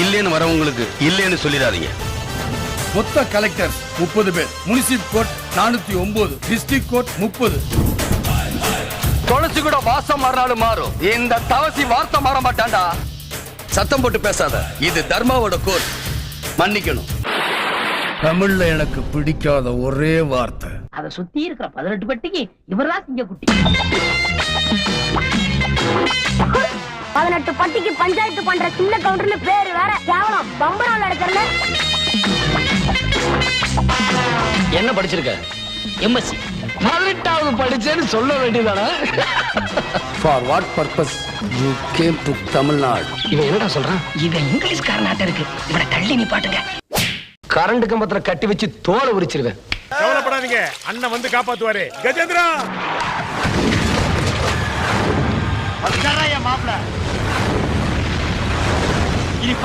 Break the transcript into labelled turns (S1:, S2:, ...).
S1: இல்லேன்னு வரவங்களுக்கு இல்லேன்னு சொல்லிடாதீங்க.
S2: மொத்த கலெக்டர் 30 பேர், முனிசிப் கோர்ட் 409, டிஸ்ட்ரிக்ட் கோர்ட் 30.
S1: துளசி கூட வாசம் மாறினாலும் மாறும், இந்த தவசி வார்த்தை மாற மாட்டான்டா. சத்தம் போட்டு பேசாத, இது தர்மாவோட கோர்ட். மன்னிக்கணும்.
S2: தமிழ்ல எனக்கு பிடிக்காத ஒரே வார்த்தை,
S3: அதை சுத்தி இருக்கிற 18 பட்டிக்கு இவர்தான் சிங்கக்குட்டி.
S4: 18 பட்டிக்கு பஞ்சாயத்து பண்ற சின்ன கவுண்டர்னு பேரு வேற. கேவலம் பம்பரம் நடக்கிறல.
S3: என்ன படிச்சிருக்க? எம்எஸ்சி. 18வது படிச்சேன்னு சொல்ல வேண்டியதானே?
S1: For what purpose you came to Tamil Nadu?
S3: இவன் என்னடா சொல்றான்? இவன் இங்கிலீஷ்காரனாட்ட இருக்கு. இவனை தள்ளி நீ பாட்டுங்க. கரண்ட் கம்பத்துல கட்டி வச்சு தோலை உரிச்சிருவேன்.
S5: கவலைப்படாதீங்க, அண்ணன் வந்து காப்பாத்துவாரு. கஜேந்திரா மாப்பிள்ள